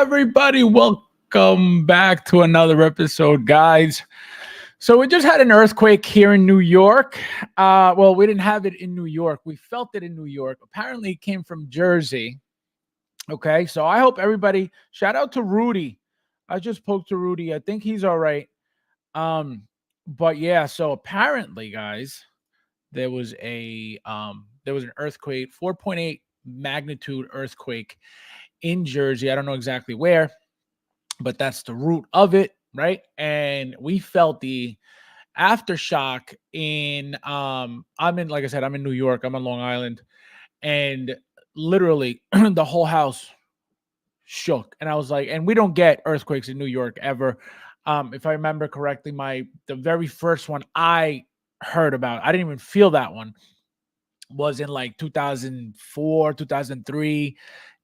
everybody? Welcome back to another episode, guys. So we just had an earthquake here in New York. Well, we didn't have it in New York. We felt it in New York. Apparently, it came from Jersey. Okay, so I hope everybody. Shout out to Rudy. I just spoke to Rudy. I think he's all right. But yeah. So apparently, guys, there was an earthquake, 4.8 magnitude earthquake in Jersey. I don't know exactly where, but that's the root of it, right? And we felt the aftershock in I'm in, like I said, I'm in New York, I'm on Long Island, and literally the whole house shook. And I was like, and we don't get earthquakes in New York ever. If I remember correctly, the very first one I heard about, I didn't even feel that one, was in like 2004, 2003,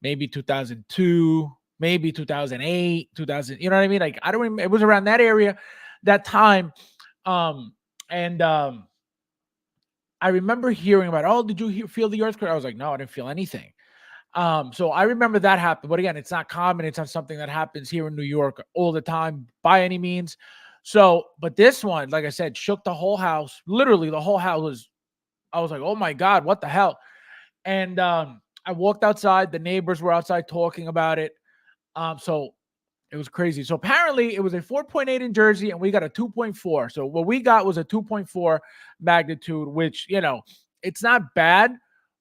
maybe 2002, maybe 2008, 2000, you know what I mean? Like, I don't remember, it was around that area, that time. Um, and I remember hearing about, oh, did you feel the earthquake? I was like, no, I didn't feel anything. So I remember that happened, but again, it's not common. It's not something that happens here in New York all the time by any means. So, but this one, like I said, shook the whole house. Literally, the whole house was. I was like, oh my God, what the hell? And I walked outside. The neighbors were outside talking about it. So it was crazy. So apparently it was a 4.8 in Jersey and we got a 2.4. So what we got was a 2.4 magnitude, which, it's not bad,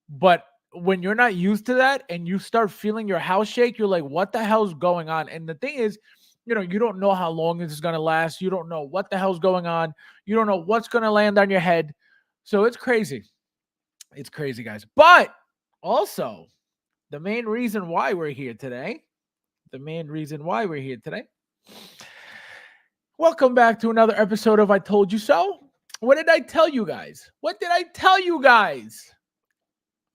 but when you're not used to that and you start feeling your house shake, you're like, what the hell's going on? And the thing is, you don't know how long this is going to last. You don't know what the hell's going on. You don't know what's going to land on your head. So it's crazy. It's crazy, guys. But also, the main reason why we're here today, welcome back to another episode of I Told You So. What did I tell you guys? What did I tell you guys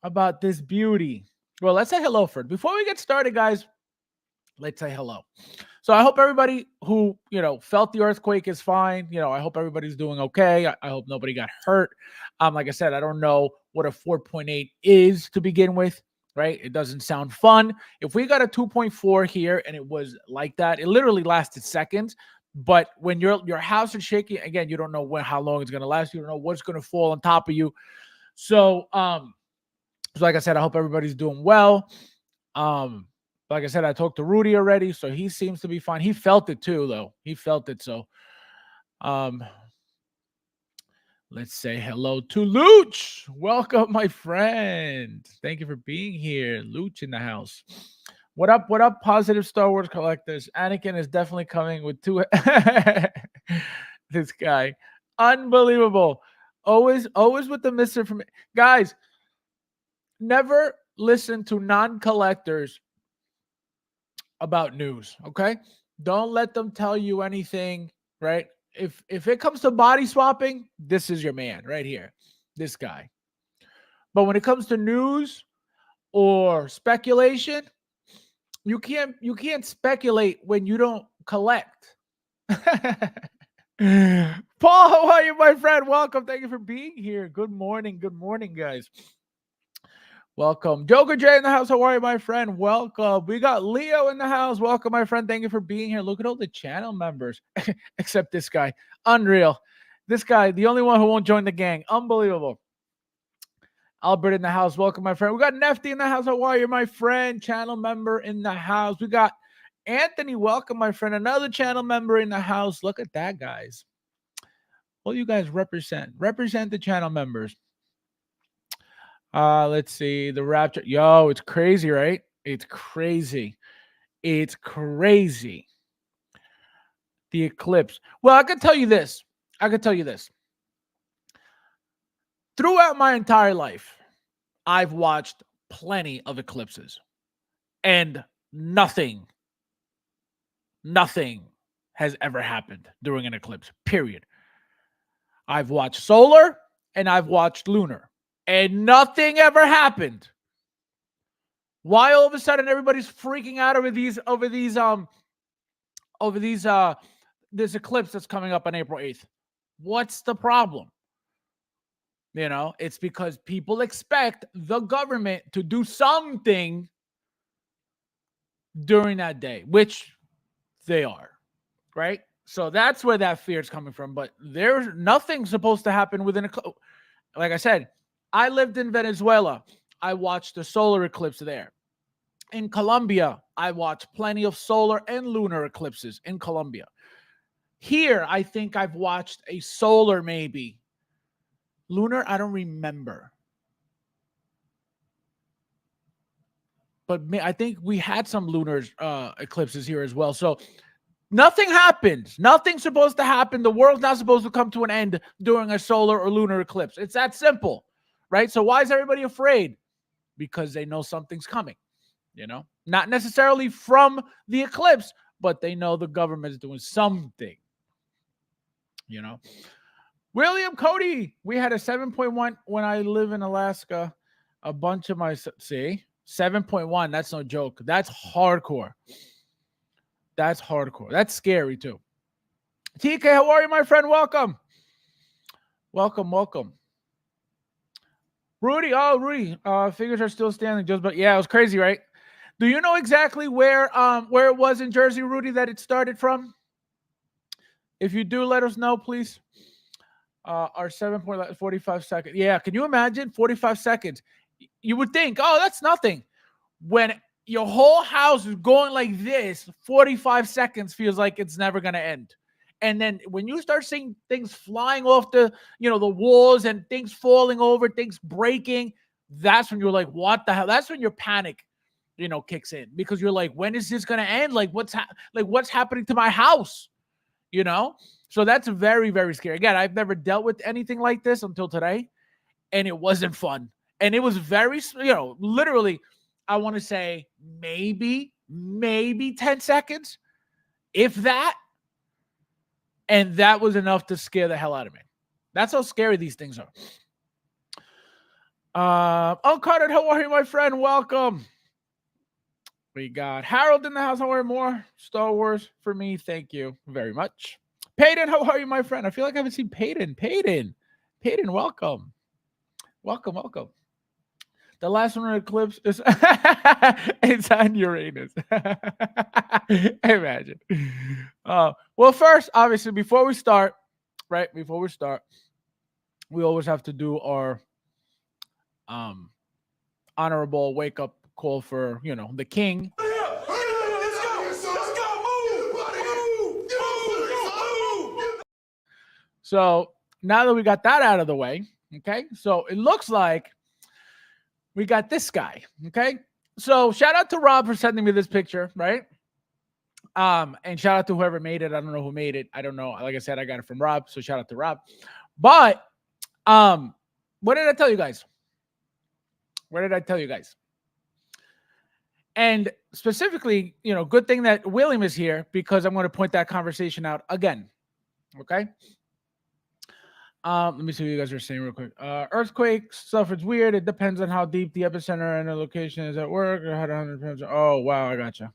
about this beauty? Well, let's say hello first. Before we get started, guys, let's say hello. So I hope everybody who, felt the earthquake is fine. I hope everybody's doing okay. I hope nobody got hurt. Like I said, I don't know what a 4.8 is to begin with, right? It doesn't sound fun. If we got a 2.4 here and it was like that, it literally lasted seconds. But when your house is shaking, again, you don't know how long it's going to last. You don't know what's going to fall on top of you. So, like I said, I hope everybody's doing well. Like I said, I talked to Rudy already, so he seems to be fine. He felt it too, though. He felt it. So, let's say hello to Luch. Welcome, my friend. Thank you for being here. Luch in the house. What up? What up, positive Star Wars collectors? Anakin is definitely coming with two. This guy. Unbelievable. Always with the Mr. from guys. Never listen to non-collectors about news, okay? Don't let them tell you anything, right? If it comes to body swapping, this is your man right here, this guy. But when it comes to news or speculation, you can't speculate when you don't collect. Paul, how are you, my friend? Welcome. Thank you for being here. Good morning, guys. Welcome. Joker J in the house. How are you, my friend? Welcome. We got Leo in the house. Welcome, my friend. Thank you for being here. Look at all the channel members, except this guy. Unreal. This guy, the only one who won't join the gang. Unbelievable. Albert in the house. Welcome, my friend. We got Nefty in the house. How are you, my friend? Channel member in the house. We got Anthony. Welcome, my friend. Another channel member in the house. Look at that, guys. All you guys represent the channel members. Let's see. The Rapture. Yo, it's crazy, right? It's crazy. The eclipse. Well, I can tell you this. Throughout my entire life, I've watched plenty of eclipses. And nothing has ever happened during an eclipse, period. I've watched solar and I've watched lunar. And nothing ever happened. Why all of a sudden everybody's freaking out over this eclipse that's coming up on April 8th? What's the problem? It's because people expect the government to do something during that day, which they are, right? So that's where that fear is coming from. But there's nothing supposed to happen within like I said, I lived in Venezuela. I watched the solar eclipse there. In Colombia, I watched plenty of solar and lunar eclipses in Colombia. Here, I think I've watched a solar, maybe. Lunar, I don't remember. But I think we had some lunar eclipses here as well. So nothing happens. Nothing's supposed to happen. The world's not supposed to come to an end during a solar or lunar eclipse. It's that simple, right? So why is everybody afraid? Because they know something's coming, not necessarily from the eclipse, but they know the government is doing something, William Cody, we had a 7.1 when I live in Alaska. A bunch of my, 7.1. That's no joke. That's hardcore. That's hardcore. That's scary too. TK, how are you, my friend? Welcome. Welcome. Rudy, figures are still standing. But yeah, it was crazy, right? Do you know exactly where it was in Jersey, Rudy, that it started from? If you do, let us know, please. Our 7.45 seconds. Yeah, can you imagine 45 seconds? You would think, oh, that's nothing. When your whole house is going like this, 45 seconds feels like it's never going to end. And then when you start seeing things flying off the walls and things falling over, things breaking, that's when you're like, what the hell? That's when your panic, kicks in, because you're like, when is this going to end? Like, what's happening to my house? So that's very, very scary. Again, I've never dealt with anything like this until today, and it wasn't fun. And it was very, literally, I want to say maybe 10 seconds, if that. And that was enough to scare the hell out of me. That's how scary these things are. Uncarted, how are you, my friend? Welcome. We got Harold in the house. How are you? More Star Wars for me. Thank you very much. Peyton, how are you, my friend? I feel like I haven't seen Peyton. Peyton, welcome. Welcome. The last one eclipse is it's on Uranus. Imagine. Well, first, obviously, before we start, we always have to do our honorable wake up call for the king. So now that we got that out of the way, okay, so it looks like we got this guy, okay? So shout out to Rob for sending me this picture, right? And shout out to whoever made it. I don't know who made it. I don't know. Like I said, I got it from Rob, so shout out to Rob. But what did I tell you guys? And specifically, good thing that William is here, because I'm going to point that conversation out again, okay? Let me see what you guys are saying real quick. Earthquake stuff is weird. It depends on how deep the epicenter and the location is at work. Or how to 100%. Oh, wow. I gotcha.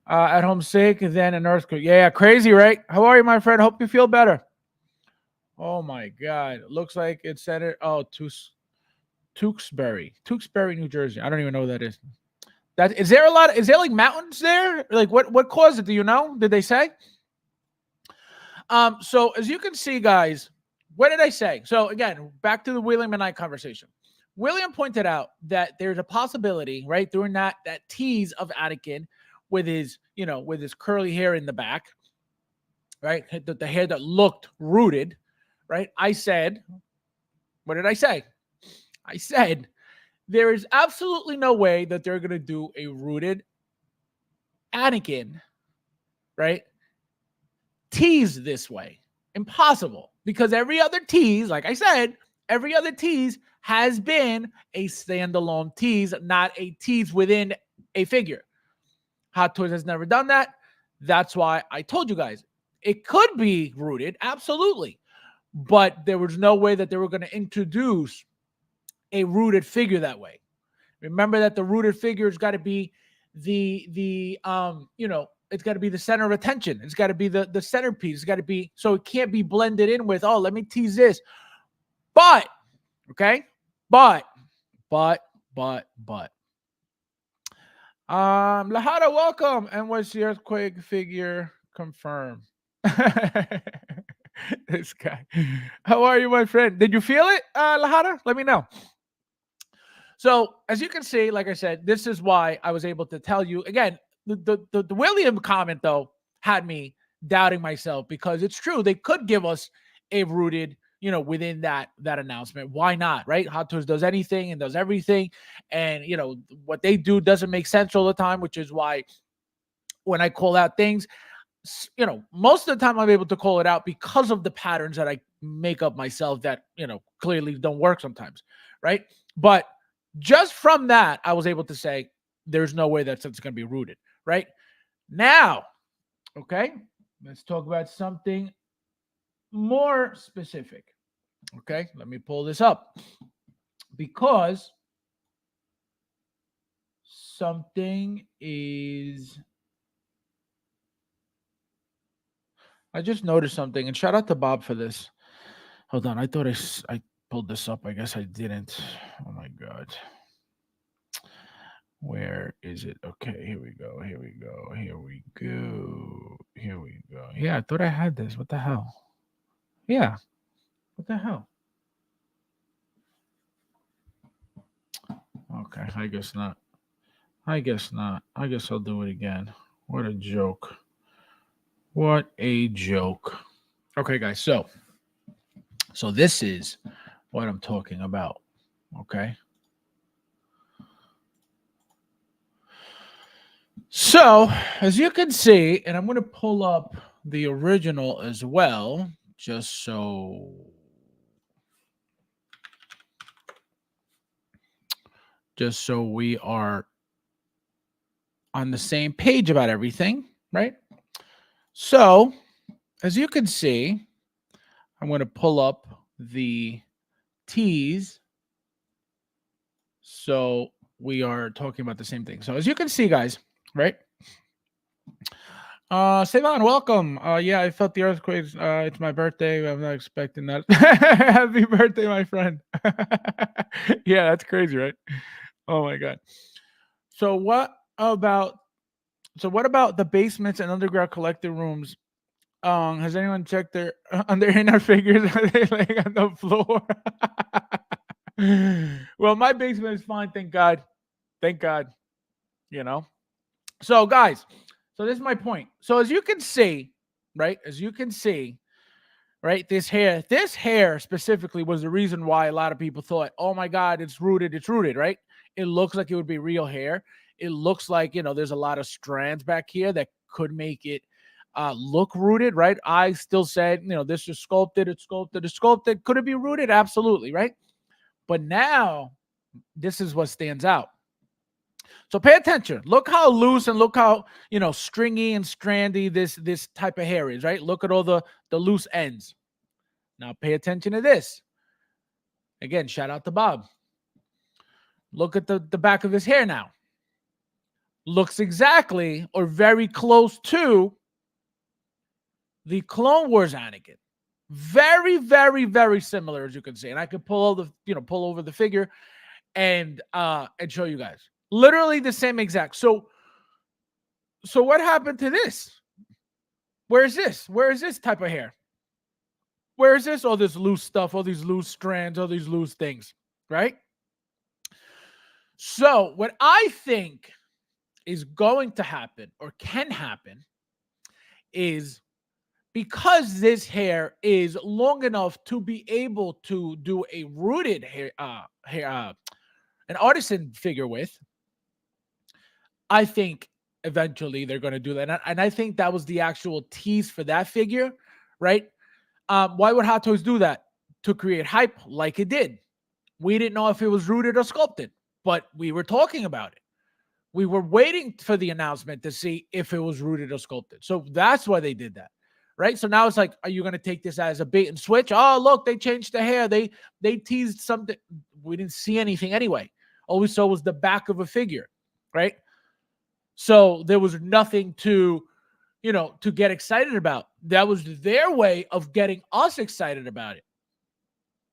At home sick, then an earthquake. Yeah, crazy, right? How are you, my friend? Hope you feel better. Oh, my God. Looks like it's centered. Oh, Tewksbury, New Jersey. I don't even know what that is. Is there like mountains there? Like what caused it? Do you know? Did they say? So as you can see, guys, what did I say? So again, back to the William and I conversation. William pointed out that there's a possibility, right, during that tease of Anakin with his curly hair in the back, right, the hair that looked rooted, right? I said, what did I say? I said there is absolutely no way that they're going to do a rooted Anakin, right, tease this way. Impossible. Because every other tease, like I said, every other tease has been a standalone tease, not a tease within a figure. Hot Toys has never done that. That's why I told you guys it could be rooted, absolutely. But there was no way that they were going to introduce a rooted figure that way. Remember that the rooted figure has got to be it's got to be the center of attention. It's got to be the centerpiece. It's got to be, so it can't be blended in with, oh, let me tease this. But, okay, but, Lahada, welcome. And was the earthquake figure confirmed? This guy. How are you, my friend? Did you feel it, Lahada? Let me know. So, as you can see, like I said, this is why I was able to tell you again. The William comment though had me doubting myself because it's true they could give us a rooted, within that announcement. Why not, right? Hot Toys does anything and does everything, and what they do doesn't make sense all the time, which is why when I call out things, most of the time I'm able to call it out because of the patterns that I make up myself that, clearly don't work sometimes, right? But just from that, I was able to say there's no way that it's going to be rooted, right? Now, okay, let's talk about something more specific. Okay, let me pull this up because something is. I just noticed something, and shout out to Bob for this. Hold on, I thought I pulled this up. I guess I didn't. Oh my god. Where is it? Okay, here we go. Here we go. Here we go. Here we go. Yeah, I thought I had this. What the hell? Yeah. What the hell? Okay, I guess not. I guess not. I guess I'll do it again. What a joke. What a joke. Okay, guys. So this is what I'm talking about. Okay. So, as you can see, and I'm going to pull up the original as well, just so we are on the same page about everything, right? So, as you can see, I'm going to pull up the T's so we are talking about the same thing. So, as you can see, guys, right? Savon, welcome. Yeah, I felt the earthquakes. It's my birthday. I'm not expecting that. Happy birthday, my friend. Yeah, that's crazy, right? Oh my god. So what about the basements and underground collector rooms? Has anyone checked their on their inner figures? Are they laying on the floor? Well, my basement is fine, thank God. Thank God. So guys, so this is my point. So as you can see, right? As you can see, right? This hair specifically was the reason why a lot of people thought, oh my God, it's rooted, right? It looks like it would be real hair. It looks like, there's a lot of strands back here that could make it look rooted, right? I still said, this is sculpted, it's sculpted. Could it be rooted? Absolutely, right? But now this is what stands out. So pay attention. Look how loose and look how, stringy and strandy this type of hair is, right? Look at all the loose ends. Now pay attention to this. Again, shout out to Bob. Look at the back of his hair now. Looks exactly or very close to the Clone Wars Anakin. Very, very, very similar, as you can see. And I could pull over the figure and show you guys. Literally the same exact. So what happened to this? Where is this? Where is this type of hair? Where is this? All this loose stuff, all these loose strands, all these loose things, right? So what I think is going to happen or can happen is because this hair is long enough to be able to do a rooted hair, an artisan figure with, I think eventually they're going to do that. And I think that was the actual tease for that figure, right? Why would Hot Toys do that? To create hype like it did. We didn't know if it was rooted or sculpted, but we were talking about it. We were waiting for the announcement to see if it was rooted or sculpted. So that's why they did that, right? So now it's like, are you going to take this as a bait and switch? Oh, look, they changed the hair. They teased something. We didn't see anything anyway. All we saw was the back of a figure, right? So there was nothing to get excited about. That was their way of getting us excited about it,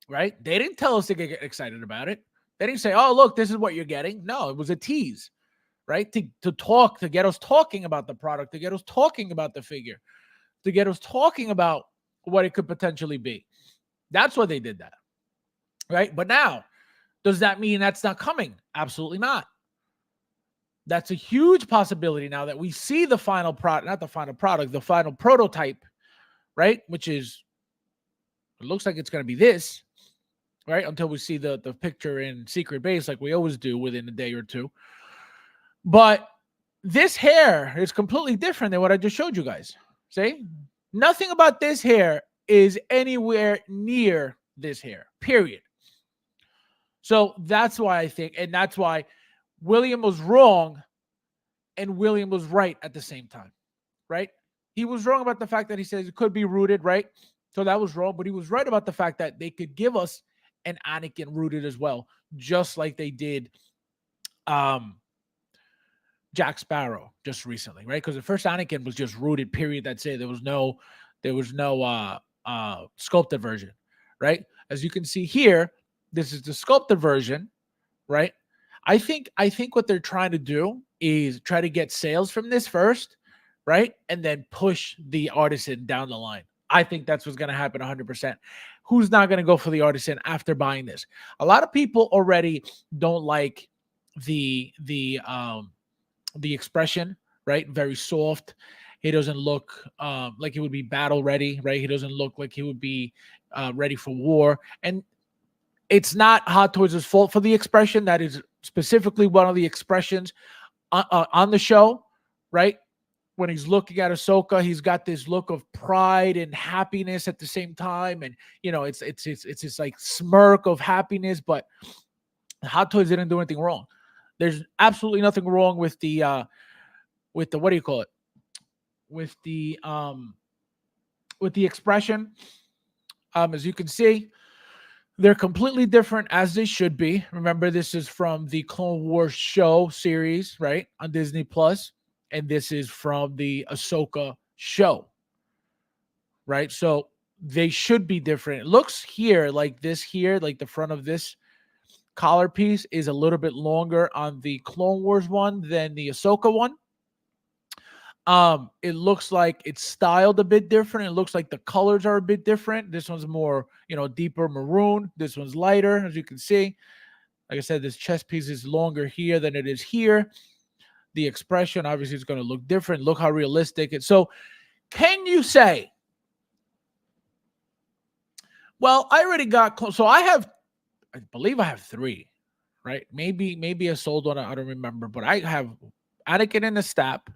right? They didn't tell us to get excited about it. They didn't say, oh, look, this is what you're getting. No, it was a tease, right? To talk, to get us talking about the product, to get us talking about the figure, to get us talking about what it could potentially be. That's why they did that, right? But now, does that mean that's not coming? Absolutely not. That's a huge possibility now that we see the final product, not the final product, the final prototype, right? Which is, it looks like it's going to be this, right? Until we see the picture in Secret Base, like we always do within a day or two. But this hair is completely different than what I just showed you guys. See? Nothing about this hair is anywhere near this hair, period. So that's why I think, and that's why William was wrong and William was right at the same time, right? He was wrong about the fact that he says it could be rooted, right? So that was wrong, but he was right about the fact that they could give us an Anakin rooted as well, just like they did Jack Sparrow just recently, right? Because the first Anakin was just rooted, period. That's it. There was no sculpted version, right? As you can see here, this is the sculpted version, right? I think what they're trying to do is try to get sales from this first, right? And then push the artisan down the line. I think that's what's going to happen 100%. Who's not going to go for the artisan after buying this? A lot of people already don't like the expression, right? Very soft. He doesn't look like he would be battle ready, right? He doesn't look like he would be ready for war. And it's not Hot Toys' fault for the expression. That is specifically one of the expressions on the show, right? When he's looking at Ahsoka, he's got this look of pride and happiness at the same time, and it's this like smirk of happiness. But Hot Toys didn't do anything wrong. There's absolutely nothing wrong with the what do you call it? With the expression. As you can see, they're completely different, as they should be. Remember, this is from the Clone Wars show series, right, on Disney Plus, and this is from the Ahsoka show, right? So they should be different. It looks here like this here, like the front of this collar piece is a little bit longer on the Clone Wars one than the Ahsoka one. It looks like it's styled a bit different. It looks like the colors are a bit different. This one's more, deeper maroon. This one's lighter, as you can see. Like I said, this chest piece is longer here than it is here. The expression obviously is going to look different. Look how realistic it's. So can you say, well, I already got, so I believe I have 3, right? Maybe I sold one. I don't remember, but I have Anakin in the stap,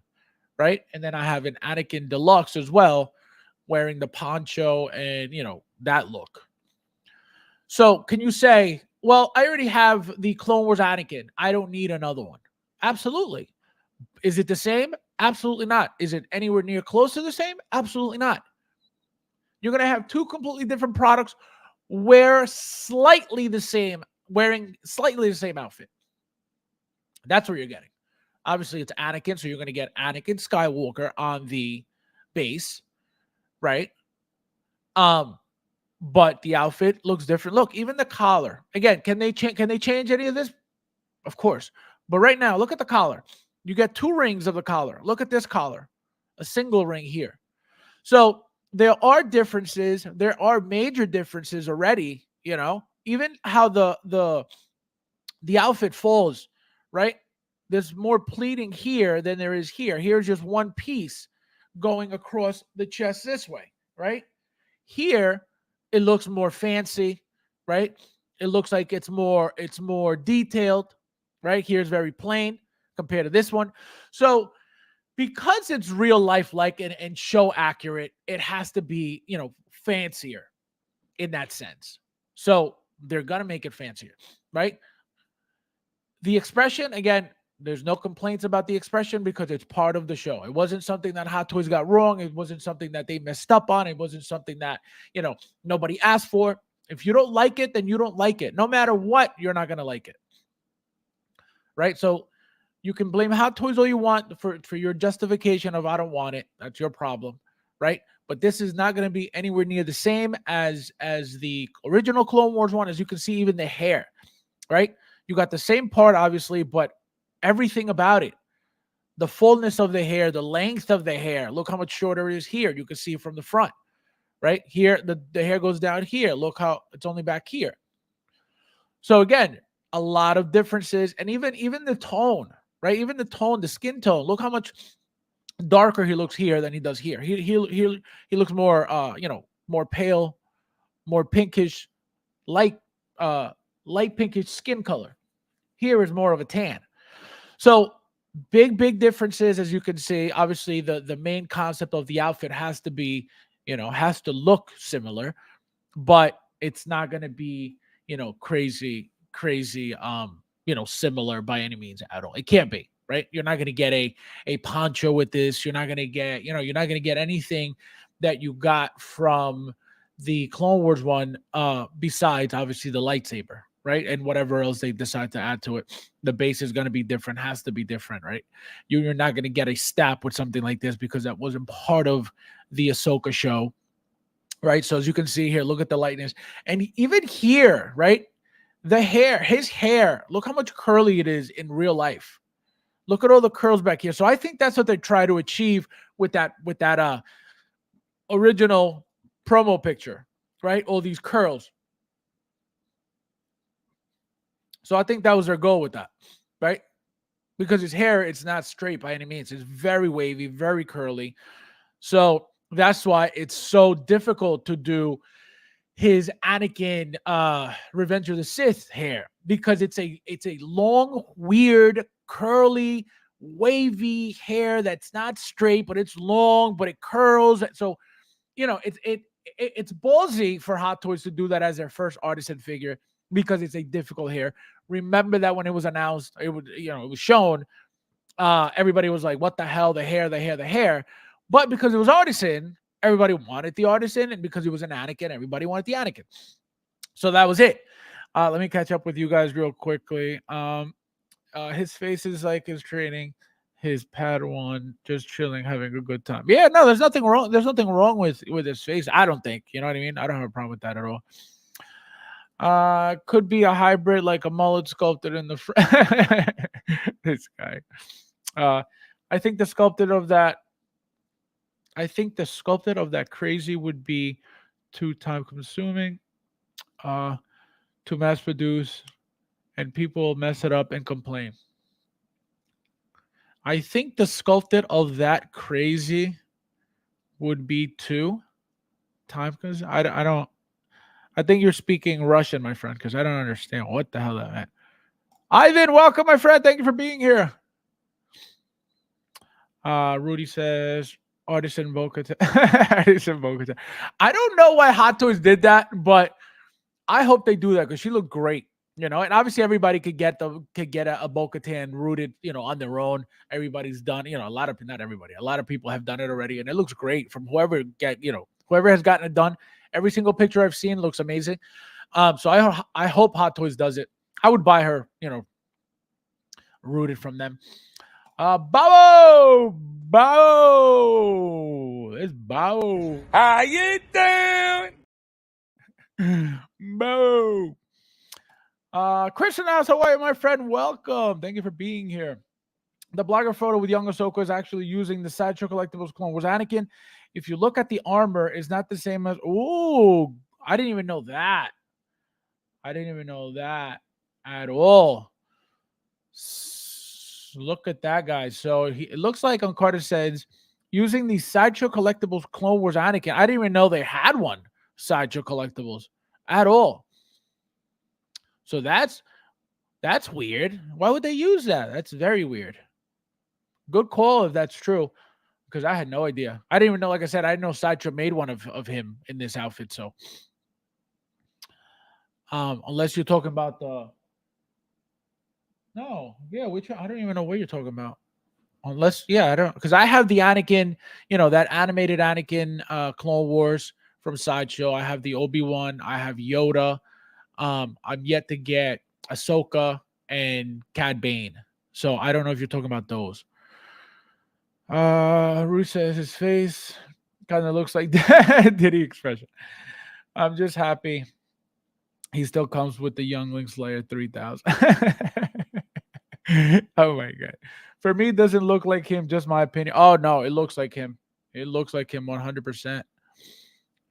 right? And then I have an Anakin Deluxe as well, wearing the poncho and, that look. So can you say, well, I already have the Clone Wars Anakin. I don't need another one. Absolutely. Is it the same? Absolutely not. Is it anywhere near close to the same? Absolutely not. You're going to have 2 completely different products wearing slightly the same outfit. That's what you're getting. Obviously, it's Anakin, so you're going to get Anakin Skywalker on the base, right? But the outfit looks different. Look, even the collar. Again, can they change any of this? Of course. But right now, look at the collar. You get 2 rings of the collar. Look at this collar. A single ring here. So there are differences. There are major differences already, even how the outfit falls, right? There's more pleating here than there is here. Here's just one piece going across the chest this way, right? Here, it looks more fancy, right? It looks like it's more detailed, right? Here's very plain compared to this one. So because it's real life like and show accurate, it has to be, fancier in that sense. So they're going to make it fancier, right? The expression, again, there's no complaints about the expression because it's part of the show. It wasn't something that Hot Toys got wrong. It wasn't something that they messed up on. It wasn't something that, nobody asked for. If you don't like it, then you don't like it. No matter what, you're not going to like it. Right? So you can blame Hot Toys all you want for your justification of I don't want it. That's your problem. Right? But this is not going to be anywhere near the same as the original Clone Wars one. As you can see, even the hair. Right? You got the same part, obviously, but Everything about it. The fullness of the hair, the length of the hair. Look how much shorter it is here. You can see it from the front, right? Here, the hair goes down here. Look how it's only back here. So again, a lot of differences. And even the tone, right? Even the tone, the skin tone. Look how much darker he looks here than he does here. He looks more more pale, more pinkish, light pinkish skin color. Here is more of a tan. So big differences, as you can see. Obviously, the main concept of the outfit has to be, has to look similar, but it's not going to be, crazy, similar by any means at all. It can't be, right? You're not going to get a poncho with this. You're not going to get, you're not going to get anything that you got from the Clone Wars one, besides obviously the lightsaber, right? And whatever else they decide to add to it. The base is going to be different, has to be different, right? You're not going to get a stab with something like this because that wasn't part of the Ahsoka show, right? So as you can see here, look at the lightness. And even here, right? The hair, his hair, look how much curly it is in real life. Look at all the curls back here. So I think that's what they try to achieve with that original promo picture, right? All these curls. So I think that was their goal with that, right? Because his hair, it's not straight by any means. It's very wavy, very curly. So that's why it's so difficult to do his Anakin Revenge of the Sith hair, because it's a long, weird, curly, wavy hair that's not straight, but it's long, but it curls. So, it's ballsy for Hot Toys to do that as their first artisan figure, because it's a difficult hair. Remember that when it was announced, it was shown, everybody was like, what the hell, the hair. But because it was artisan, everybody wanted the artisan, and because it was an Anakin, everybody wanted the Anakin. So that was it. Let me catch up with you guys real quickly. His face is like his training, his Padawan, just chilling, having a good time. Yeah, no, there's nothing wrong. There's nothing wrong with his face. I don't think. You know what I mean? I don't have a problem with that at all. Could be a hybrid, like a mullet sculpted in the front. This guy. I think the sculpted of that crazy would be too time consuming to mass produce, and people mess it up and complain. I think the sculpted of that crazy would be too time consuming. I think you're speaking Russian, my friend, because I don't understand what the hell that meant. Ivan, welcome, my friend. Thank you for being here. Rudy says, Artisan Bo-Katan. Artisan Bo-Katan. I don't know why Hot Toys did that, but I hope they do that because she looked great. And obviously everybody could get a Bo-Katan rooted, on their own. Everybody's done, not everybody. A lot of people have done it already, and it looks great from whoever has gotten it done. Every single picture I've seen looks amazing. So I hope Hot Toys does it. I would buy her, rooted from them. Babo, it's Babo. How you doing? Bo. Christian asks, how are you, my friend? Welcome. Thank you for being here. The blogger photo with young Ahsoka is actually using the Sideshow Collectibles Clone Wars Anakin. If you look at the armor, it's not the same as... Ooh, I didn't even know that. I didn't even know that at all. Look at that, guys. So it looks like on Carter says, using the Sideshow Collectibles Clone Wars Anakin. I didn't even know they had one, Sideshow Collectibles, at all. So that's weird. Why would they use that? That's very weird. Good call if that's true, because I had no idea. I didn't even know, like I said, I didn't know Sideshow made one of him in this outfit. So unless you're talking about the... No, yeah, I don't even know what you're talking about. Unless, yeah, I don't, because I have the Anakin, that animated Anakin Clone Wars from Sideshow. I have the Obi-Wan. I have Yoda. I'm yet to get Ahsoka and Cad Bane. So I don't know if you're talking about those. Ruth says his face kind of looks like Diddy expression. I'm just happy he still comes with the Younglings Layer 3000. Oh my god. For me, it doesn't look like him. Just my opinion. Oh no, it looks like him. It looks like him 100%.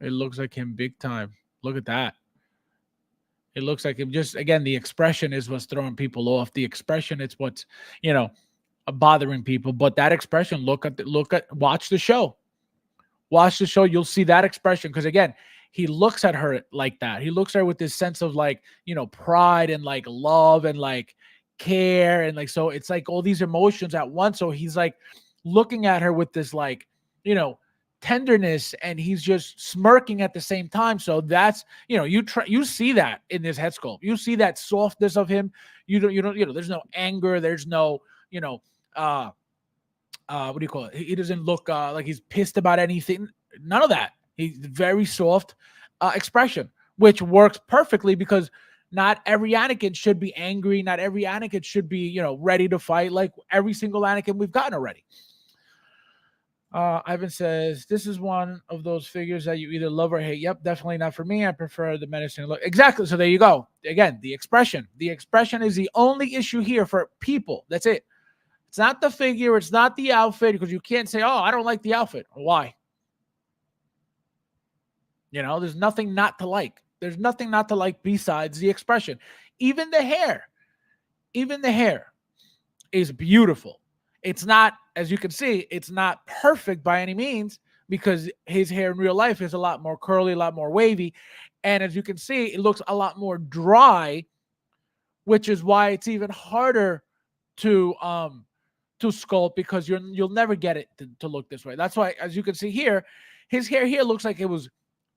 It looks like him big time. Look at that. It looks like him. Just again, the expression is what's throwing people off. The expression, it's what's you know bothering people. But that expression, watch the show. Watch the show. You'll see that expression because again, he looks at her like that. He looks at her with this sense of like pride and like love and like care and like so it's like all these emotions at once. So he's like looking at her with this like you know tenderness and he's just smirking at the same time. So that's you see that in this head sculpt. You see that softness of him. You don't there's no anger. There's no uh what do you call it? He doesn't look like he's pissed about anything. None of that. He's very soft expression, which works perfectly because not every Anakin should be angry. Not every Anakin should be, ready to fight like every single Anakin we've gotten already. Ivan says, this is one of those figures that you either love or hate. Yep, definitely not for me. I prefer the menacing look. Exactly. So there you go. Again, the expression. The expression is the only issue here for people. That's it. It's not the figure. It's not the outfit because you can't say, oh, I don't like the outfit. Why? There's nothing not to like. There's nothing not to like besides the expression. Even the hair is beautiful. It's not, as you can see, it's not perfect by any means because his hair in real life is a lot more curly, a lot more wavy. And as you can see, it looks a lot more dry, which is why it's even harder to sculpt because you'll never get it to look this way. That's why, as you can see here, his hair here looks like it was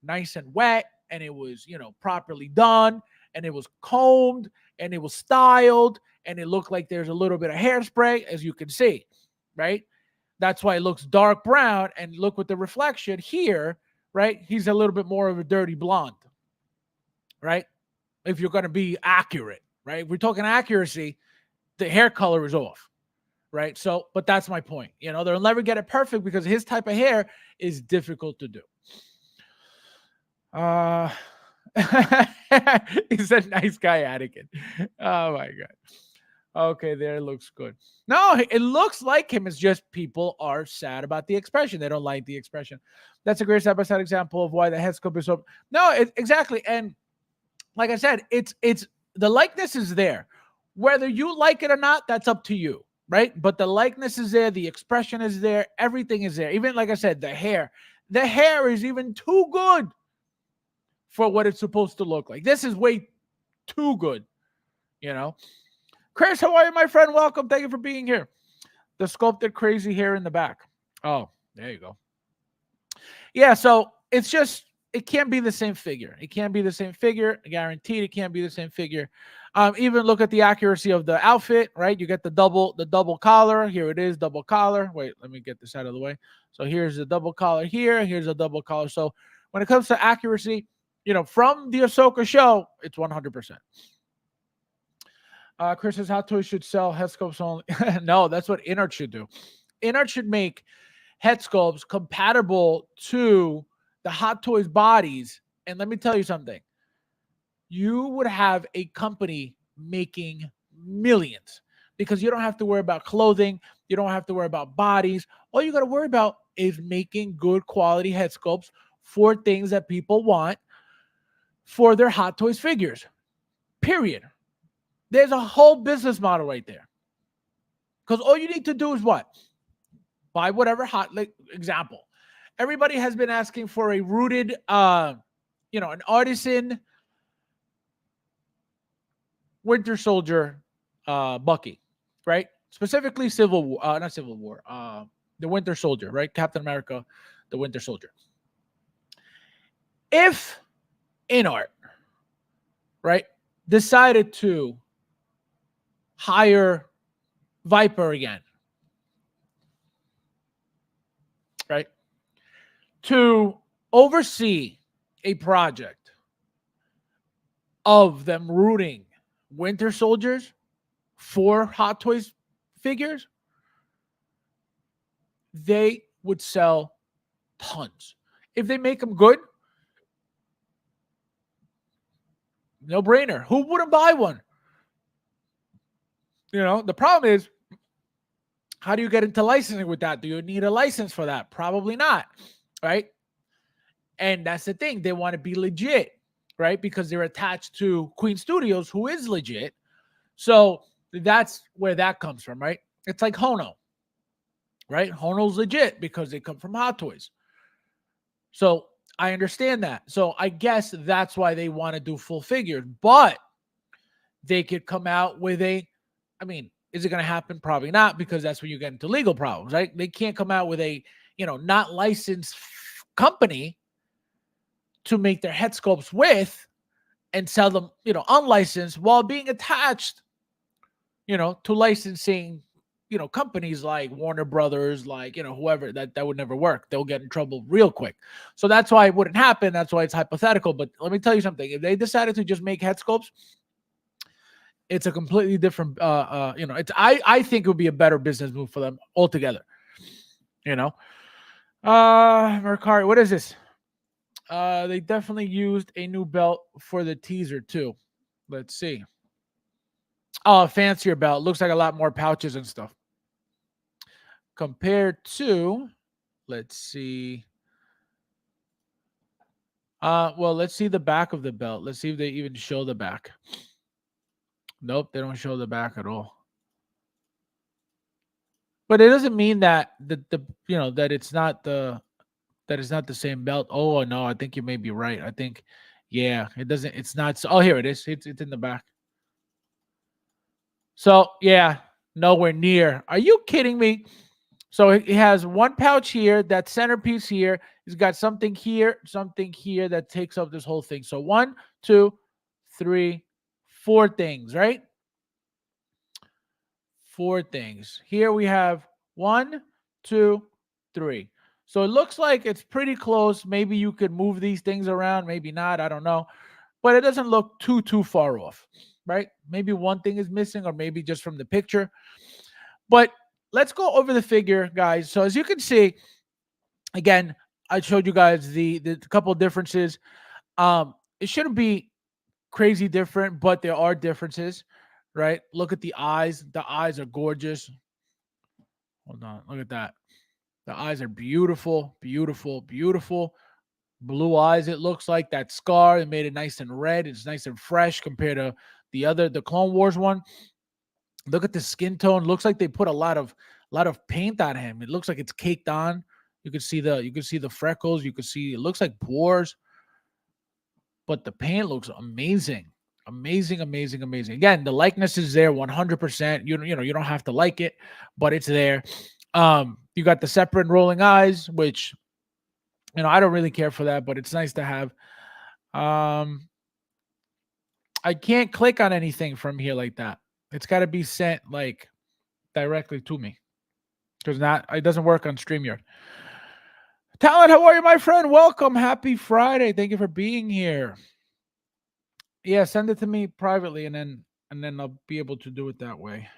nice and wet and it was, properly done and it was combed and it was styled and it looked like there's a little bit of hairspray, as you can see, right? That's why it looks dark brown. And look with the reflection here, right? He's a little bit more of a dirty blonde, right? If you're going to be accurate, right? If we're talking accuracy, the hair color is off, right? So, but that's my point. They'll never get it perfect because his type of hair is difficult to do. He's a nice guy, Anakin. Oh my god. Okay, there, it looks good. No, it looks like him. It's just people are sad about the expression. They don't like the expression. That's a great side-by-side example of why the head sculpt is so. No, exactly. And like I said, it's the likeness is there. Whether you like it or not, that's up to you, right? But the likeness is there. The expression is there. Everything is there. Even like I said, the hair. The hair is even too good for what it's supposed to look like. This is way too good, Chris, how are you, my friend? Welcome. Thank you for being here. The sculpted crazy hair in the back. Oh, there you go. Yeah, so it's just, it can't be the same figure. It can't be the same figure. Guaranteed it can't be the same figure. Even look at the accuracy of the outfit, right? You get the double collar. Here it is, double collar. Wait, let me get this out of the way. So here's the double collar here. Here's a double collar. So when it comes to accuracy, from the Ahsoka show, it's 100%. Chris says Hot Toys should sell head sculpts only. No, that's what InArt should do. InArt should make head sculpts compatible to the Hot Toys bodies. And let me tell you something. You would have a company making millions because you don't have to worry about clothing. You don't have to worry about bodies. All you got to worry about is making good quality head sculpts for things that people want for their Hot Toys figures. Period. There's a whole business model right there. Because all you need to do is what? Buy whatever example. Everybody has been asking for a rooted, an artisan Winter Soldier Bucky, right? Specifically not Civil War, the Winter Soldier, right? Captain America, the Winter Soldier. If InArt, right, decided to hire Viper again, right, to oversee a project of them rooting Winter Soldiers for Hot Toys figures, they would sell tons. If they make them good, no brainer. Who wouldn't buy one? The problem is, how do you get into licensing with that? Do you need a license for that? Probably not, right? And that's the thing. They want to be legit, right? Because they're attached to Queen Studios, who is legit. So that's where that comes from, right? It's like Hono, right? Hono's legit because they come from Hot Toys. So I understand that. So I guess that's why they want to do full figures. But they could come out with I mean, is it going to happen? Probably not, because that's when you get into legal problems, right? They can't come out with a, not licensed company to make their head sculpts with and sell them, unlicensed, while being attached, to licensing, companies like Warner Brothers, like, whoever. That would never work. They'll get in trouble real quick. So that's why it wouldn't happen. That's why it's hypothetical. But let me tell you something. If they decided to just make head sculpts, it's a completely different, I think it would be a better business move for them altogether. Mercari, what is this? They definitely used a new belt for the teaser too. Let's see. Oh, a fancier belt. Looks like a lot more pouches and stuff. Compared to, let's see. Well, let's see the back of the belt. Let's see if they even show the back. Nope, they don't show the back at all. But it doesn't mean that that it's not the same belt. Oh no, I think you may be right. I think, yeah, it doesn't. It's not. Oh, here it is. It's in the back. So yeah, nowhere near. Are you kidding me? So it has one pouch here, that centerpiece here. It's got something here that takes up this whole thing. So 1, 2, 3, 4 things, right? 4 things. Here we have 1, 2, 3. So it looks like it's pretty close. Maybe you could move these things around, maybe not. I don't know. But it doesn't look too far off, right? Maybe one thing is missing, or maybe just from the picture. But let's go over the figure, guys. So as you can see, again, I showed you guys the couple of differences. It shouldn't be crazy different, but there are differences, right? Look at the eyes. The eyes are gorgeous. Hold on. Look at that. The eyes are beautiful, beautiful, beautiful. Blue eyes, it looks like. That scar, it made it nice and red. It's nice and fresh compared to the Clone Wars one. Look at the skin tone. Looks like they put a lot of paint on him. It looks like it's caked on. You can see the freckles. You can see it looks like pores. But the paint looks amazing. Amazing, amazing, amazing. Again, the likeness is there 100%. You don't have to like it, but it's there. You got the separate rolling eyes, which I don't really care for that, but it's nice to have. I can't click on anything from here like that. It's got to be sent like directly to me, because it doesn't work on StreamYard. Talent, how are you, my friend? Welcome. Happy Friday. Thank you for being here. Yeah, send it to me privately, and then I'll be able to do it that way.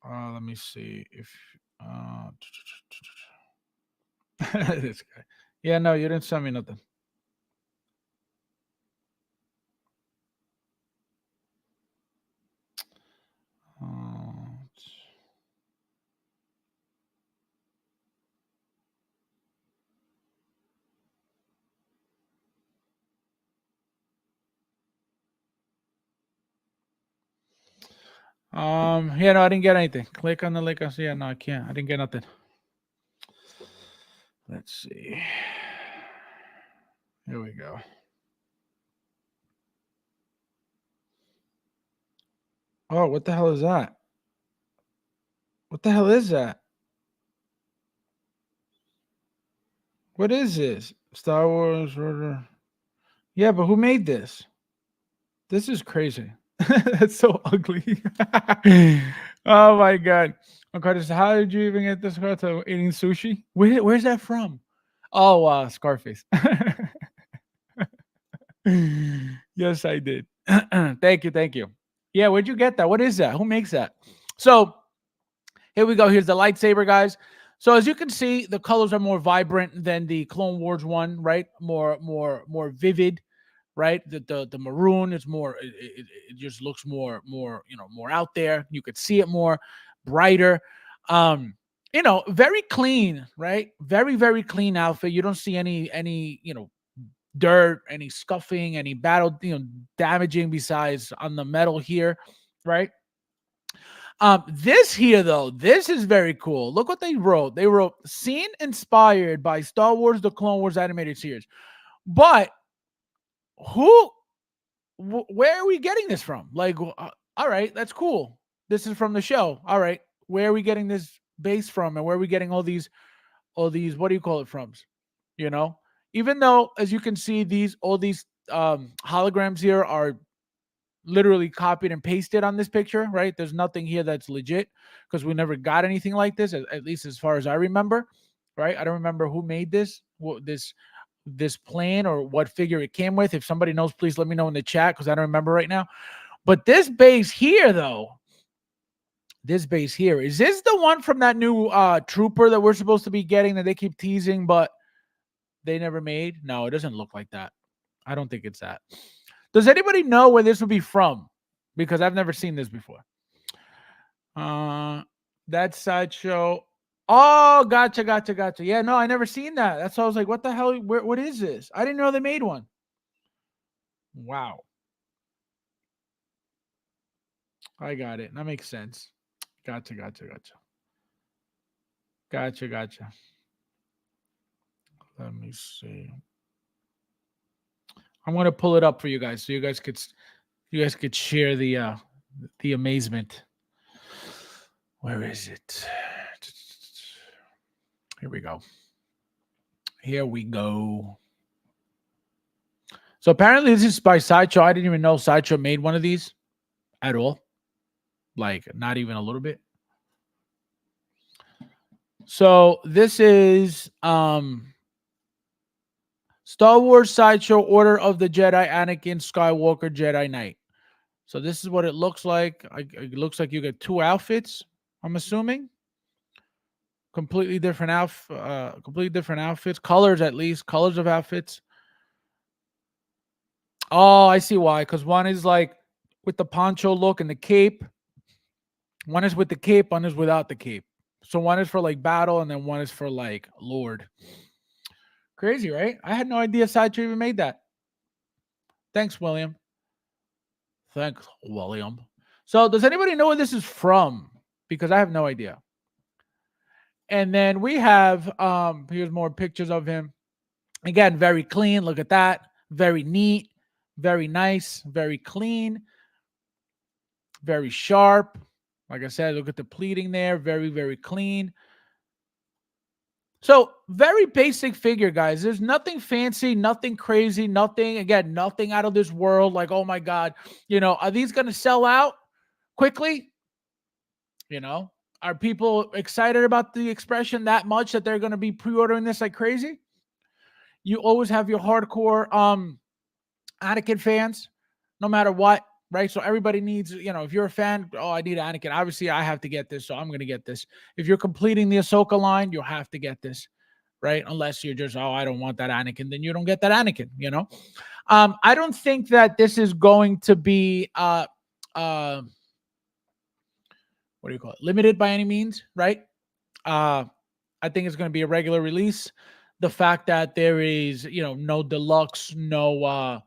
Let me see if this guy. Yeah, no, you didn't send me nothing. Yeah, no, I didn't get anything. Click on the link. Yeah, no, I can't. I didn't get nothing. Let's see. Here we go. Oh, what the hell is that? What the hell is that? What is this? Star Wars order. Yeah, but who made this? This is crazy. That's so ugly. Oh my god. Okay, how did you even get this card to eating sushi? Where's that from? Oh, Scarface. Yes, I did. Thank you. Yeah, where'd you get that? What is that? Who makes that? So here we go. Here's the lightsaber, guys. So as you can see, the colors are more vibrant than the Clone Wars one, right? More vivid, right? The maroon is more, it just looks more, more out there. You could see it more brighter. Very clean, right? Very, very clean outfit. You don't see any, dirt, any scuffing, any battle, damaging besides on the metal here, right? This here though, this is very cool. Look what they wrote. They wrote scene inspired by Star Wars: The Clone Wars animated series. But who, where are we getting this from? Like, all right, that's cool. This is from the show. All right, where are we getting this base from, and where are we getting all these what do you call it from? You know, even though as you can see, all these holograms here are literally copied and pasted on this picture, right? There's nothing here that's legit because we never got anything like this, at least as far as I remember, right? I don't remember who made this plan or what figure it came with. If somebody knows, please let me know in the chat because I don't remember right now. But this base here, though, is this the one from that new trooper that we're supposed to be getting that they keep teasing, but they never made? No, it doesn't look like that. I don't think it's that. Does anybody know where this would be from? Because I've never seen this before. That Sideshow. Oh, gotcha. Yeah, no, I never seen that. That's why I was like, what the hell? What is this? I didn't know they made one. Wow. I got it. That makes sense. Gotcha. Let me see. I'm gonna pull it up for you guys so you guys could share the amazement. Where is it? Here we go. So apparently this is by Sideshow. I didn't even know Sideshow made one of these at all. Like, not even a little bit. So this is Star Wars Sideshow Order of the Jedi Anakin Skywalker Jedi Knight. So this is what it looks like. It looks like you get two outfits, I'm assuming. Completely different outfits, colors at least, colors of outfits. Oh, I see why. Because one is like with the poncho look and the cape. One is with the cape, one is without the cape. So one is for like battle, and then one is for like Lord. Crazy, right? I had no idea Sideshow even made that. Thanks, William. So does anybody know where this is from? Because I have no idea. And then we have here's more pictures of him. Again, very clean. Look at that. Very neat, very nice, very clean, very sharp. Like I said, look at the pleating there. Very, very clean. So very basic figure, guys. There's nothing fancy, nothing crazy, nothing out of this world. Like, oh my God, are these going to sell out quickly? Are people excited about the expression that much that they're going to be pre-ordering this like crazy? You always have your hardcore Anakin fans, no matter what, right? So everybody needs, if you're a fan, oh, I need Anakin. Obviously, I have to get this, so I'm going to get this. If you're completing the Ahsoka line, you'll have to get this, right? Unless you're just, oh, I don't want that Anakin, then you don't get that Anakin, I don't think that this is going to be what do you call it? Limited by any means, right? I think it's going to be a regular release. The fact that there is, no deluxe, no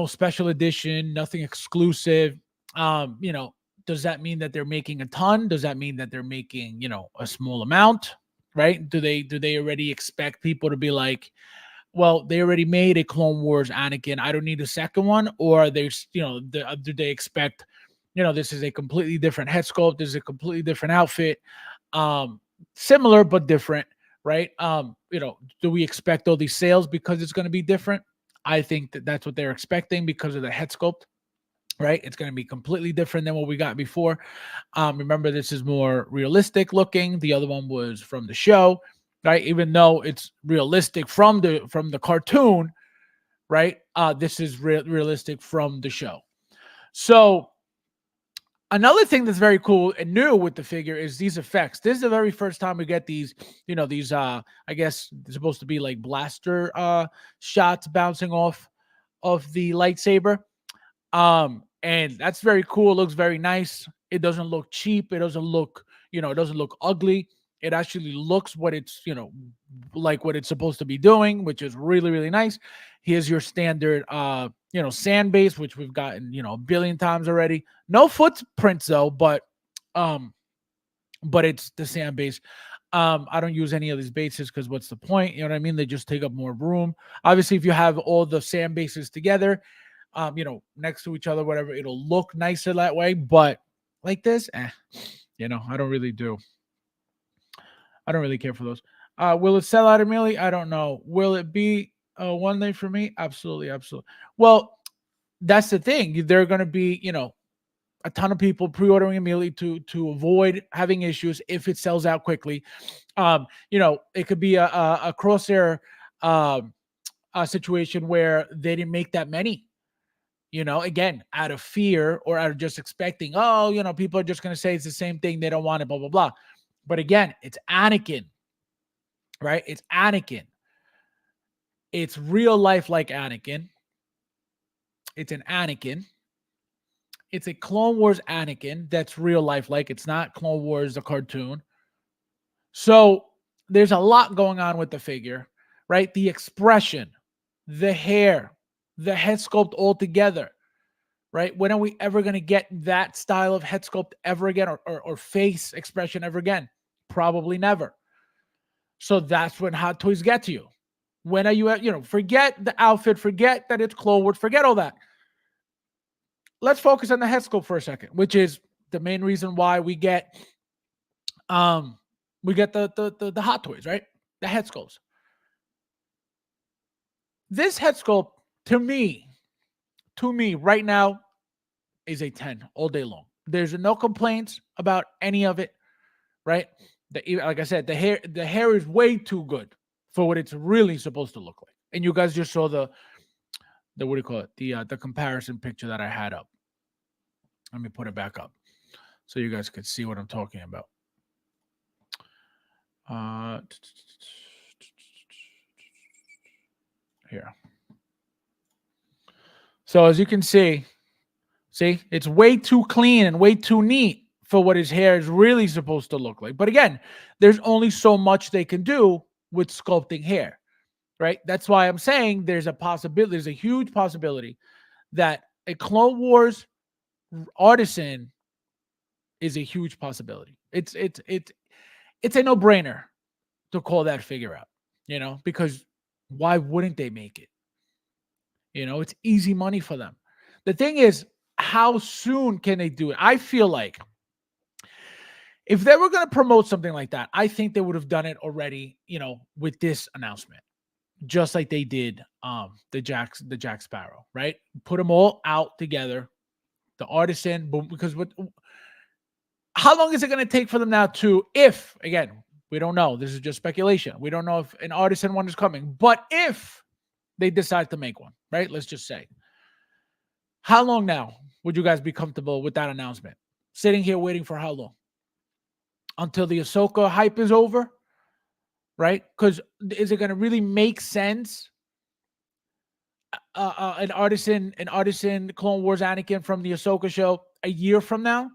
special edition, nothing exclusive. Does that mean that they're making a ton? Does that mean that they're making, a small amount? Right? Do they already expect people to be like, well, they already made a Clone Wars Anakin, I don't need a second one? Or do they expect, this is a completely different head sculpt, this is a completely different outfit, similar but different, right? Do we expect all these sales because it's going to be different? I think that's what they're expecting because of the head sculpt, right? It's going to be completely different than what we got before. Remember, this is more realistic looking. The other one was from the show, right? Even though it's realistic from the cartoon, right? This is realistic from the show. So another thing that's very cool and new with the figure is these effects. This is the very first time we get these, these I guess they're supposed to be like blaster shots bouncing off of the lightsaber. And that's very cool. It looks very nice. It doesn't look cheap. It doesn't look, it doesn't look ugly. It actually looks what it's, like what it's supposed to be doing, which is really, really nice. Here's your standard, sand base, which we've gotten, a billion times already. No footprints though, um, but it's the sand base. I don't use any of these bases because what's the point? You know what I mean? They just take up more room. Obviously, if you have all the sand bases together, next to each other, whatever, it'll look nicer that way. But like this, I don't really do. I don't really care for those. Will it sell out immediately? I don't know. Will it be one day for me? Absolutely, absolutely. Well, that's the thing. There are going to be, a ton of people pre-ordering immediately to avoid having issues if it sells out quickly. It could be a crosshair a situation where they didn't make that many. Again, out of fear or out of just expecting, people are just going to say it's the same thing. They don't want it, blah, blah, blah. But again, it's Anakin, right? It's Anakin. It's real life like Anakin. It's an Anakin. It's a Clone Wars Anakin that's real life like. It's not Clone Wars, the cartoon. So there's a lot going on with the figure, right? The expression, the hair, the head sculpt all together, right? When are we ever going to get that style of head sculpt ever again or face expression ever again? Probably never. So that's when Hot Toys get to you. When are you, forget the outfit, forget that it's Clone Wars, forget all that. Let's focus on the head sculpt for a second, which is the main reason why we get the Hot Toys, right? The head sculpts. This head sculpt to me right now is a 10 all day long. There's no complaints about any of it, right? Like I said, the hair is way too good for what it's really supposed to look like. And you guys just saw the what do you call it? The comparison picture that I had up. Let me put it back up so you guys could see what I'm talking about. Here. So as you can see, it's way too clean and way too neat for what his hair is really supposed to look like. But again, there's only so much they can do with sculpting hair, right? That's why I'm saying there's a huge possibility that a Clone Wars artisan is a huge possibility. It's a no-brainer to call that figure out, because why wouldn't they make it? It's easy money for them. The thing is, how soon can they do it? I feel like if they were going to promote something like that, I think they would have done it already, with this announcement, just like they did the Jack Sparrow, right? Put them all out together, the artisan, boom, because how long is it going to take for them now if, again, we don't know. This is just speculation. We don't know if an artisan one is coming, but if they decide to make one, right? Let's just say. How long now would you guys be comfortable with that announcement? Sitting here waiting for how long? Until the Ahsoka hype is over, right? Because is it going to really make sense? An artisan Clone Wars Anakin from the Ahsoka show a year from now?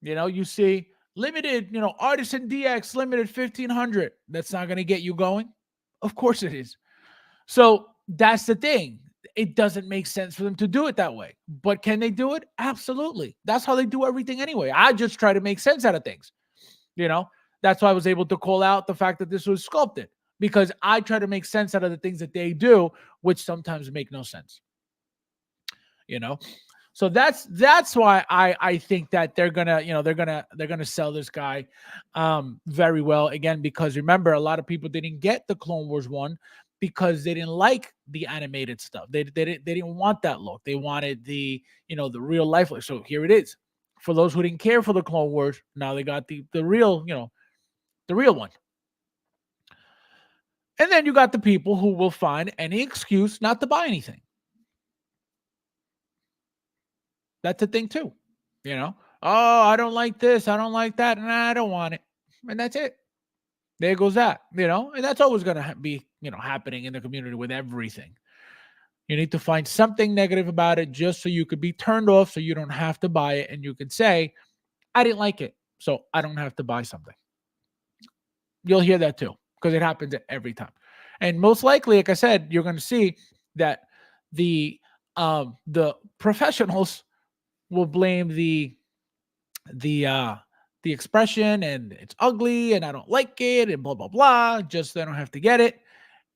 You see limited, artisan DX limited 1,500. That's not going to get you going. Of course it is. So that's the thing. It doesn't make sense for them to do it that way. But can they do it? Absolutely. That's how they do everything anyway. I just try to make sense out of things. That's why I was able to call out the fact that this was sculpted, because I try to make sense out of the things that they do, which sometimes make no sense. So that's why I think that they're gonna sell this guy very well, again, because remember, a lot of people didn't get the Clone Wars one because they didn't like the animated stuff. They didn't want that look. They wanted the the real life look. So here it is. For those who didn't care for the Clone Wars, now they got the real, the real one. And then you got the people who will find any excuse not to buy anything. That's the thing too. Oh, I don't like this, I don't like that, and I don't want it. And that's it. There goes that, and that's always going to be, happening in the community with everything. You need to find something negative about it just so you could be turned off, so you don't have to buy it, and you can say, I didn't like it, so I don't have to buy something. You'll hear that too, because it happens every time. And most likely, like I said, you're going to see that the professionals will blame the uh the expression, and it's ugly and I don't like it and blah blah blah, just so I don't have to get it.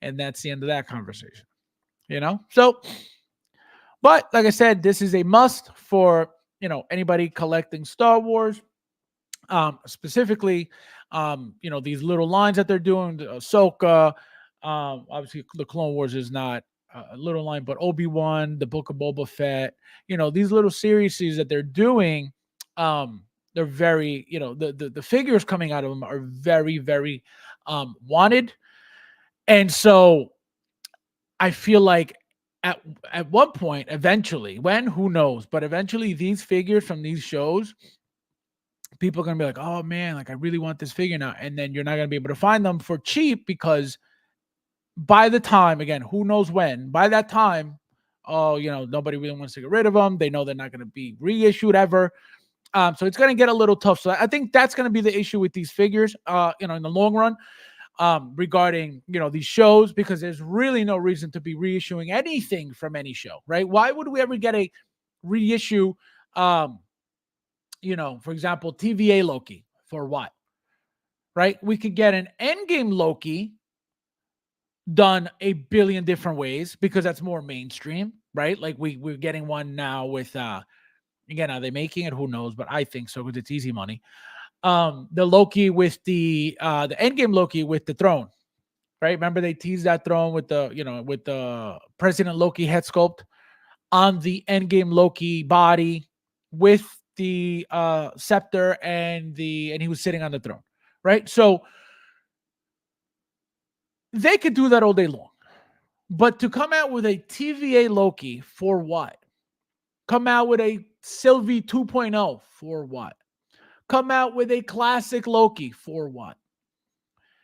And that's the end of that conversation. So, but like I said, this is a must for anybody collecting Star Wars. Specifically, these little lines that they're doing, Ahsoka, obviously the Clone Wars is not a little line, but Obi-Wan, the Book of Boba Fett, these little series that they're doing, they're very, the figures coming out of them are very, very wanted. And so I feel like at one point, eventually, who knows, but eventually these figures from these shows, people are going to be like, oh man, like I really want this figure now. And then you're not going to be able to find them for cheap, because by the time, again, who knows when, by that time, nobody really wants to get rid of them. They know they're not going to be reissued ever. So it's going to get a little tough. So I think that's going to be the issue with these figures, in the long run, regarding, these shows, because there's really no reason to be reissuing anything from any show, right? Why would we ever get a reissue, for example, TVA Loki, for what? Right? We could get an Endgame Loki done a billion different ways, because that's more mainstream, right? Like we're getting one now with again, are they making it? Who knows? But I think so, because it's easy money. The Loki with the Endgame Loki with the throne, right? Remember they teased that throne with with the President Loki head sculpt on the Endgame Loki body with the scepter, and he was sitting on the throne, right? So they could do that all day long. But to come out with a TVA Loki for what? Come out with a Sylvie 2.0 for what? Come out with a classic Loki for what?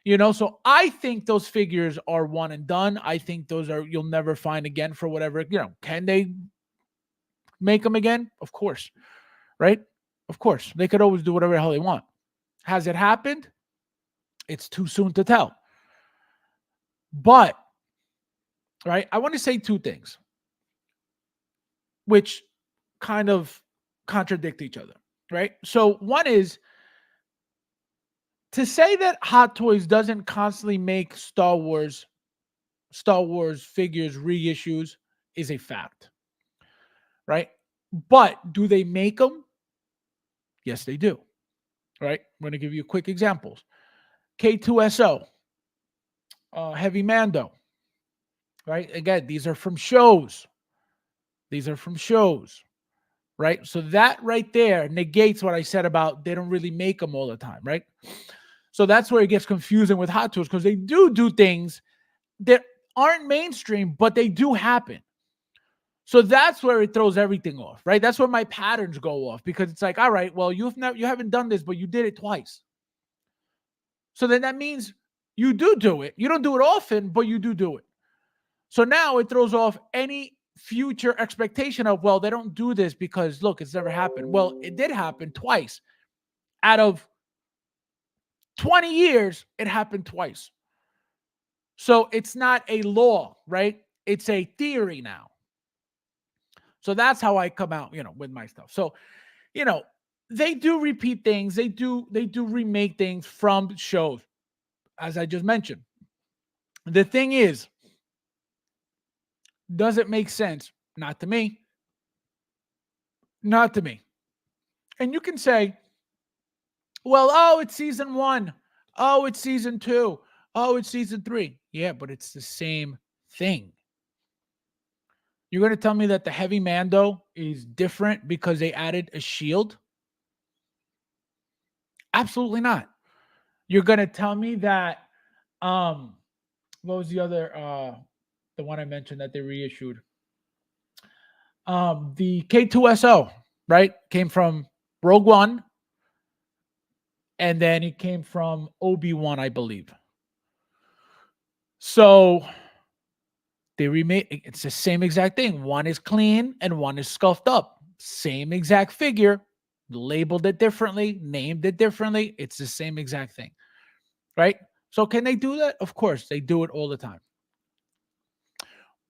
So I think those figures are one and done. I think those are, you'll never find again for whatever, can they make them again? Of course, right? Of course. They could always do whatever the hell they want. Has it happened? It's too soon to tell. But, right, I want to say two things, which kind of contradict each other, right? So one is to say that Hot Toys doesn't constantly make Star Wars figures reissues is a fact, right? But do they make them? Yes, they do, right? I'm going to give you quick examples. K2SO, Heavy Mando, right? Again, these are from shows. Right? So that right there negates what I said about they don't really make them all the time, right? So that's where it gets confusing with Hot Toys, because they do things that aren't mainstream, but they do happen. So that's where it throws everything off, right? That's where my patterns go off, because it's like, all right, well, you haven't done this, but you did it twice. So then that means you do it. You don't do it often, but you do it. So now it throws off any future expectation of, well, they don't do this because, look, it's never happened. Well, it did happen twice. Out of 20 years, it happened twice. So it's not a law, right? It's a theory now. So that's how I come out, with my stuff. So, they do repeat things. They do remake things from shows, as I just mentioned. The thing is, does it make sense? Not to me. Not to me. And you can say, well, oh, it's season 1. Oh, it's season 2. Oh, it's season 3. Yeah, but it's the same thing. You're going to tell me that the Heavy Mando is different because they added a shield? Absolutely not. You're going to tell me that, what was the other, the one I mentioned that they reissued? The K2SO, right? Came from Rogue One. and then it came from Obi-Wan, I believe. So they remade it's the same exact thing. One is clean and one is scuffed up. Same exact figure, labeled it differently, named it differently. It's the same exact thing, right? So can they do that? Of course, they do it all the time.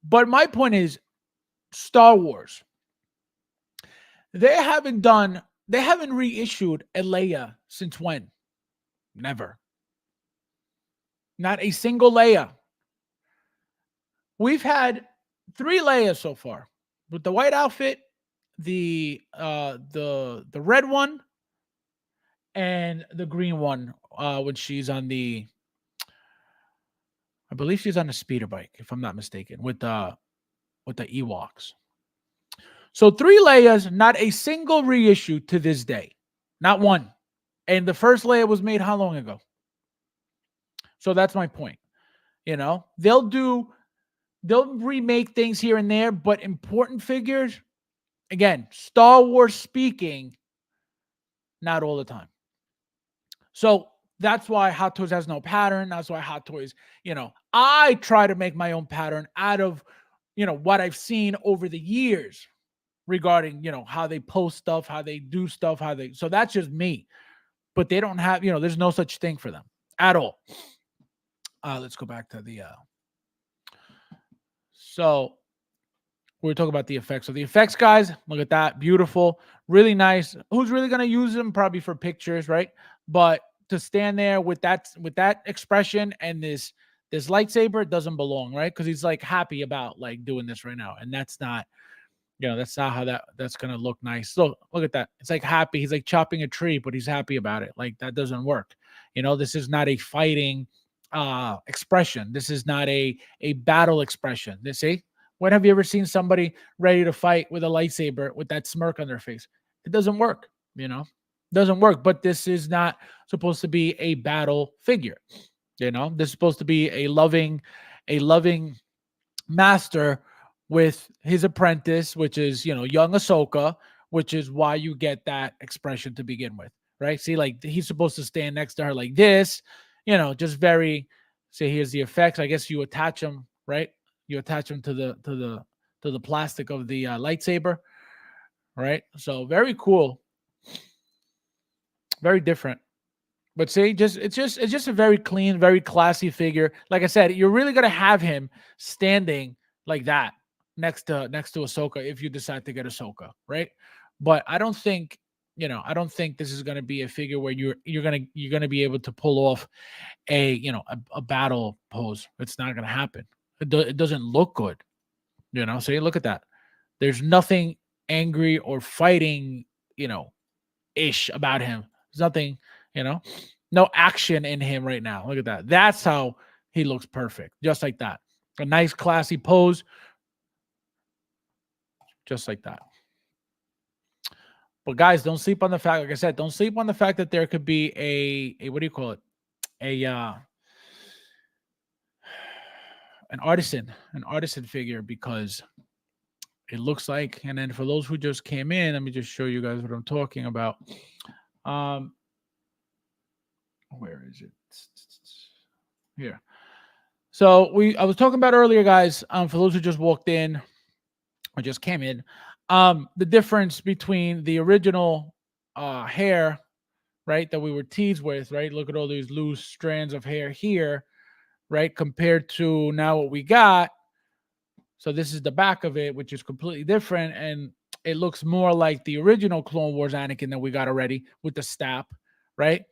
But my point is, Star Wars, they haven't reissued a Leia since when? Never. Not a single Leia. We've had 3 Leias so far, with the white outfit, the red one, and the green one. When she's on the, I believe she's on a speeder bike, if I'm not mistaken, with the Ewoks. So 3 Leias, not a single reissue to this day, not one. And the first Leia was made how long ago? So that's my point. You know, they'll remake things here and there, but important figures, again, Star Wars speaking, not all the time. So that's why Hot Toys has no pattern. That's why Hot Toys, I try to make my own pattern out of, what I've seen over the years regarding, how they post stuff, how they do stuff, so that's just me. But they don't have, there's no such thing for them at all. Let's go back to the, so we're talking about the effects. So the effects, guys, look at that. Beautiful. Really nice. Who's really going to use them? Probably for pictures, right? But to stand there with that expression and this lightsaber, it doesn't belong, right? Because he's like happy about like doing this right now. And that's not, that's not how that's going to look nice. So look at that. It's like happy. He's like chopping a tree, but he's happy about it. Like that doesn't work. This is not a fighting expression. This is not a battle expression. See? When have you ever seen somebody ready to fight with a lightsaber with that smirk on their face? It doesn't work, doesn't work. But this is not supposed to be a battle figure. This is supposed to be a loving master with his apprentice, which is, young Ahsoka, which is why you get that expression to begin with, right? See, like he's supposed to stand next to her like this, just very, say, here's the effects. I guess you attach them, right? You attach them to the plastic of the lightsaber, right? So very cool, very different. But see, it's just a very clean, very classy figure. Like I said, you're really gonna have him standing like that next to Ahsoka if you decide to get Ahsoka, right? But I don't think this is gonna be a figure where you're gonna be able to pull off a battle pose. It's not gonna happen. It doesn't look good, So you look at that. There's nothing angry or fighting, ish about him. There's nothing, no action in him right now. Look at that. That's how he looks perfect. Just like that. A nice, classy pose. Just like that. But guys, don't sleep on the fact, like I said, don't sleep on the fact that there could be a what do you call it? An artisan figure, because it looks like, and then for those who just came in, let me just show you guys what I'm talking about. Where is it? Here. So I was talking about earlier, guys, for those who just walked in or just came in, the difference between the original hair, right, that we were teased with, right? Look at all these loose strands of hair here, right, compared to now what we got. So this is the back of it, which is completely different, and it looks more like the original Clone Wars Anakin that we got already with the stap, right?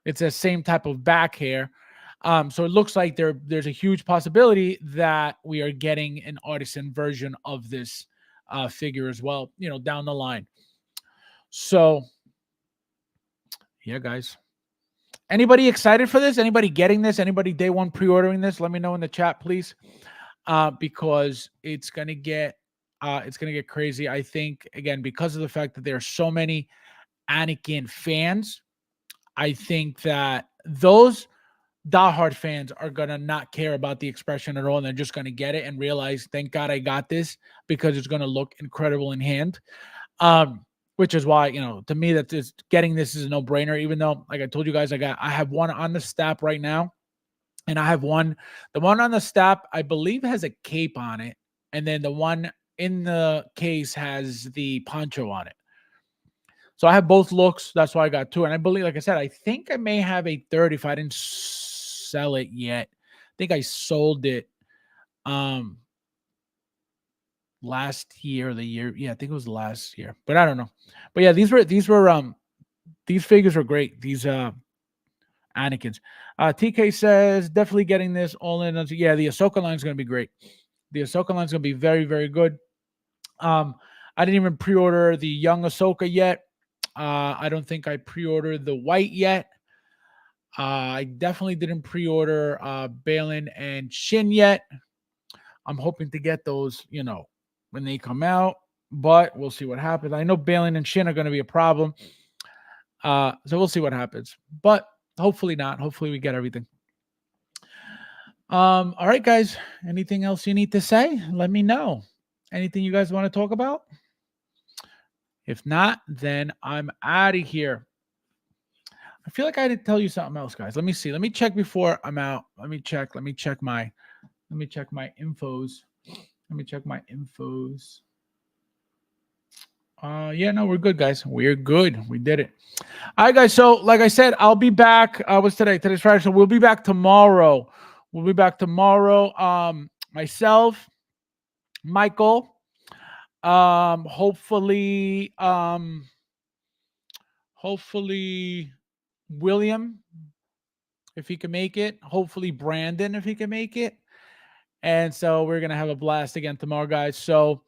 It's the same type of back hair. So it looks like there's a huge possibility that we are getting an artisan version of this figure as well, down the line. So, yeah, guys. Anybody excited for this? Anybody getting this? Anybody day one pre-ordering this? Let me know in the chat, please, because it's gonna get crazy. I think, again, because of the fact that there are so many Anakin fans, I think that those diehard fans are gonna not care about the expression at all, and they're just gonna get it and realize, thank God I got this, because it's gonna look incredible in hand. which is why, to me, that is getting this is a no-brainer, even though, like I told you guys, I have one on the stap right now, and I have the one on the stap, I believe, has a cape on it, and then the one in the case has the poncho on it. So I have both looks. That's why I got two. And I believe, like I said, I think I may have a third if I didn't sell it yet. I think I sold it last year or the year. Yeah, I think it was last year, but I don't know. But yeah, these figures are great. These Anakins. TK says definitely getting this all in. Yeah, the Ahsoka line is going to be great. The Ahsoka line is going to be very, very good. I didn't even pre-order the young Ahsoka yet. I don't think I pre-ordered the white yet. I definitely didn't pre-order Balin and Shin yet. I'm hoping to get those, when they come out, but we'll see what happens. I know Balin and Shin are going to be a problem. So we'll see what happens, but hopefully not. Hopefully we get everything. All right, guys. Anything else you need to say? Let me know. Anything you guys want to talk about? If not, then I'm out of here. I feel like I didn't tell you something else, guys. Let me see. Let me check before I'm out. Let me check my infos. Let me check my infos. Yeah, no, we're good, guys. We're good. We did it. All right, guys. So, like I said, I'll be back. What's today? Today's Friday. So we'll be back tomorrow. Myself, Michael. Hopefully, William, if he can make it. Hopefully, Brandon, if he can make it. And so we're gonna have a blast again tomorrow, guys. So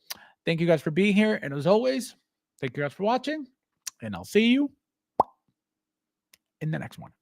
thank you guys for being here, and as always, thank you guys for watching, and I'll see you in the next one.